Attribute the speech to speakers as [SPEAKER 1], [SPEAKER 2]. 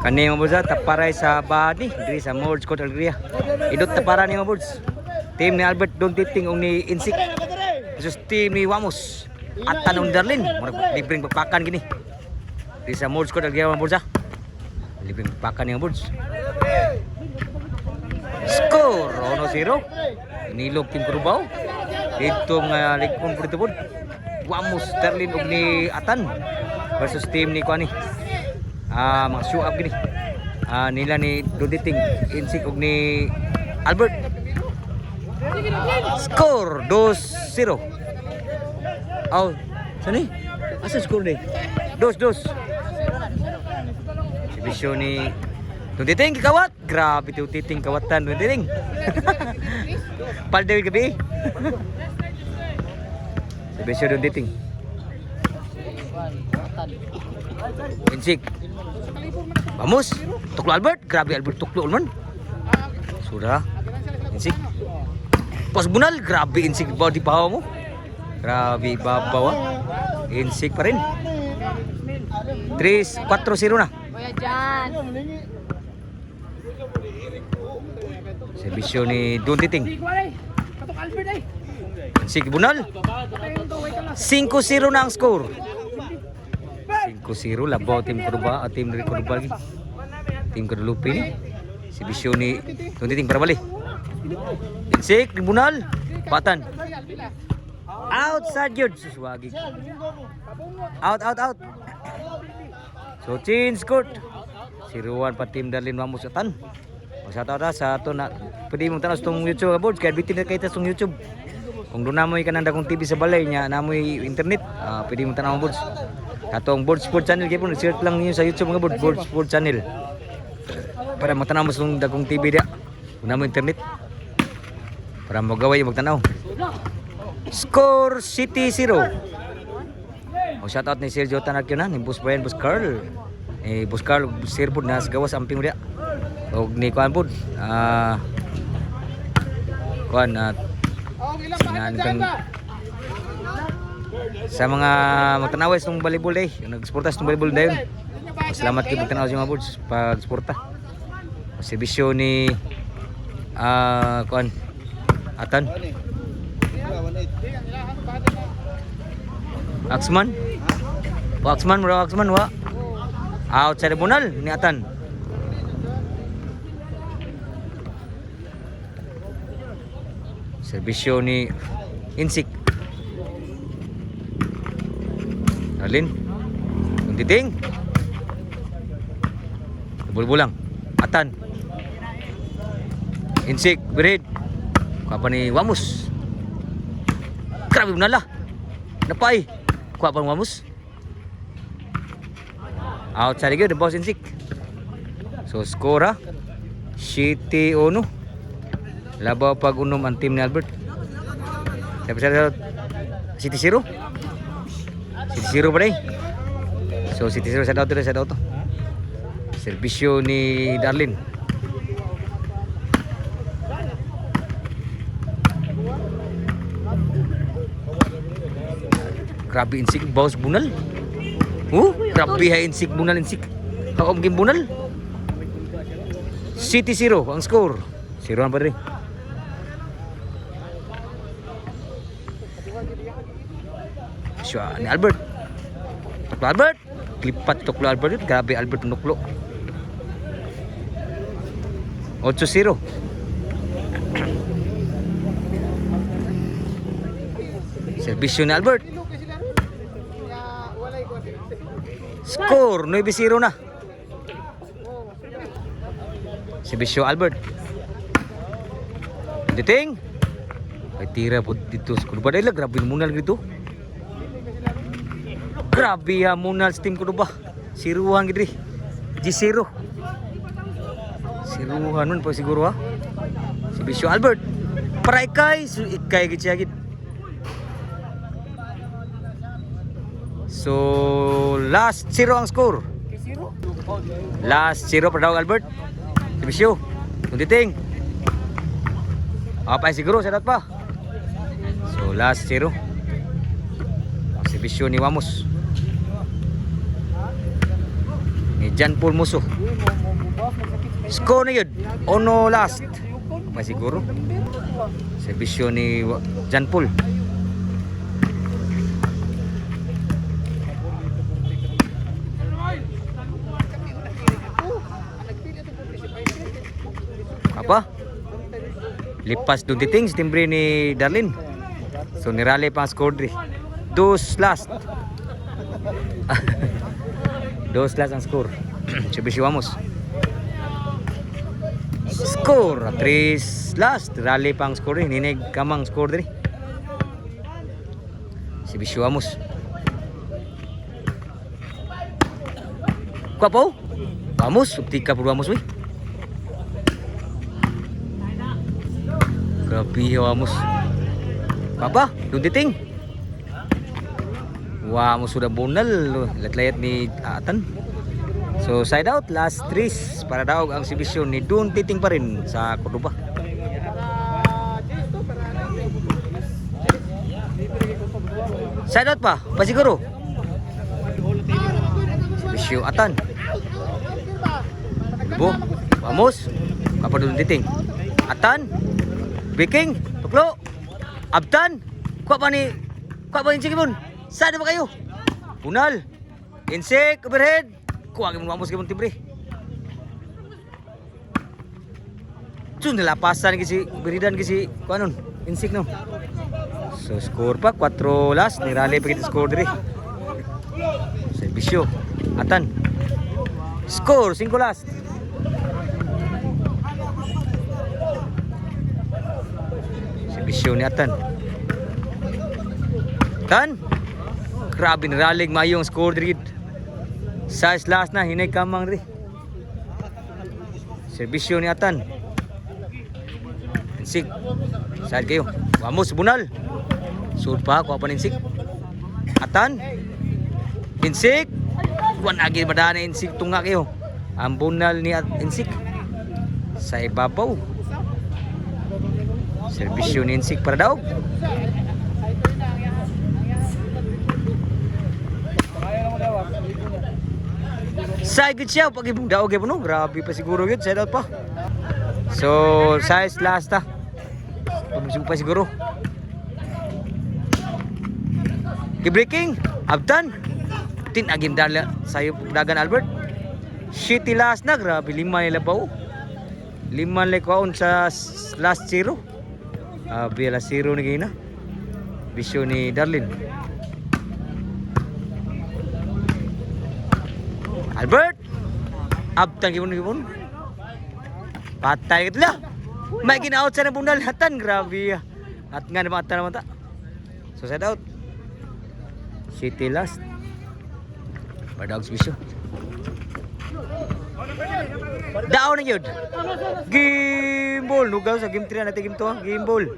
[SPEAKER 1] Kani mga bulsa taparay sa bani diri sa Mords Court Alegria. Idot tapara ni mga bulsa. Team ni Albert Don Titing ug ni Insik versus team ni Wamos at Tanong Darlin. Libreng pagpakan gini. Diri sa Mords Court Alegria mga bulsa. Libreng pagpakan ni mga bulsa. Score 1-0. Inilog team Cubao. Dito nga likon pud tubod. Wamos Darlin ug ni Atan versus team ni Kuani. Mga show up gini. Nila ni Duditing, Insik ug ni Albert. Score 2-0. Oh, sani? Asa score ni? 2-2. Si Bisyo ni Duditing kawat. Grabe Duditing kawatan Duditing. Paldewi gabi. Si Bisyo Duditing. Insik. Vamos, tuklo Albert, grabe Albert tuklo man. Sudah, Insik. Pas bunal, grabe Insik bawa di bawah mo. Grabe bawa. Insik pa rin. 3-4-0 na.
[SPEAKER 2] Kuya Jan.
[SPEAKER 1] Servisyo ni Don Titing. Insik bunal. 5-0 na ang score. 5-0 labaw tim Cordoba at tim Cordoba lagi. Tim Guadalupe ni. Si Bisyo ni Don Titing para balik. Insik tribunal. Batan. Outside yun. Suswagi. Out. So change court. Siruan pa tim Darlin Wamos Atan. Magsataw ta sa ato na pwede mong tanaw sa itong YouTube ka boards. Kahit bitin na kayo sa itong YouTube. Kung doon namoy ka nanda kong TV sa balay niya, namoy internet, pwede mong tanaw ang boards. Katong Board Sport Channel kayo po, nag-search lang niyo sa YouTube mga Board Sport Channel. Para magtanaw mo sa dagong TV dia. Kung namoy internet. Para magaway yung magtanaw. Score City 0. O shoutout ni Sergio Tanakyo na, ni Boss Brian, Boss Carl. Boss Carl, Sir Pod, nas gawas amping mo dia. O ni Kuan Pod. Kuan, sinangang sa mga magtanawes ng volleyball day, nag-sportas ng volleyball day. Salamat kayo magtanaw sa mga boards pag-sporta. Serbisyo ni Kuan Atan. Axman. Axman wa. Outside bunal ni Atan. Serbisyo ni Insik. Darlin. Titing. Bulbulang. Atan. Insik. Berid. Kuha ni Wamos. Grabe mo nala. Napay. Kuha pa ni Wamos. Outside again. The boss Insik. So score City 1. Labaw pag unom ang team ni Albert. City 0. City 0 pa rin. So City 0 sa daw to. Serbisyo ni Darlin. Grabe Insik bawas bunal. Grabe ha Insik bunal Insik. Kaom game bunal. City 0 ang score. 0 pa rin. Ni Albert. Tuklo Albert. Klipat tuklo Albert. Grabe Albert nuklo. 8-0. Serbisyo ni Albert. Score 9-0 na. Serbisyo Albert. Titing. Ay tira po dito. Kuno dahil grabe munal gitu. Grabe ha munal sa team kuno ba. Siruhan gidri. G0. Siruhan nun po siguro ha. Serbisyo Albert. Para ikay gid siya gid. So last 0 ang score. Last 0 para daw Albert. Serbisyo. Titing. Apa siguro sa pa. So last 0. Serbisyo ni Wamos. Ni Jan Paul Muso. Score na yun. Ono last. Pa siguro. Serbisyo ni Jan Paul. Apa? Lipas doon titing si timbre ni Darlin. So nirali pa ang score diri. Dos last. Dos last ang score. Serbisyo Amos. Score 3 last. Rally pang score rin. Ninig kamang score diri. Serbisyo Amos. Kuha po. Amos. Uptika po Amos. Grabe Amos. Papa. Dunditing. Wah, mo sudah bunal. Layat-layat ni Atan. So side out, last 3 para daw ang serbisyo ni Dun Titing pa rin sa Cordoba. Side out pa siguro. Serbisyo Atan. Bo, vamos. Kapag Dun Titing. Atan. Breaking. Tuklo. Abtan. Kuha ba ni Sikibon? Saan ba kayo? Bunal. Insik, overhead. Kuha mo Amos kay timbre. Tsun nilapasan kasi beridan kasi kuanon insik no. So score pa 4 last ni rally pa kita score diri. Serbisyo Atan. Score 5 last. Serbisyo ni Atan. Atan. Grabe ni rally mayong score diri. Size last na, hinay kamang rin. Serbisyo ni Atan. Insik. Saan kayo? Vamos, bunal. Sud pa, kuha pa ni Insik. Atan. Insik. Kuha na agad madana Insik. Tunga kayo. Ang bunal ni Insik. Sa ibabaw. Serbisyo ni Insik para daw. Say good siya pag ibong daog gyud no. Grabe pa siguro yun, side out pa. So size last ta. Pabusog pa siguro. Breaking, Abdan. Tin agim dala sayo dagan Albert. Shitty last na, grabe 5 nila pa oh. 5 nila kaon sa last 0. Bila 0 ni gina. Bisyo ni Darlin. Albert! Abtang gipon. Patay kita lah. May gina-out sa nang bunalhatan. Grabe. At nga naman ta. So side out. City last. Bardags bisyo. Down na yun. Game ball. Nugaw sa game 3 natin game 2. Game ball.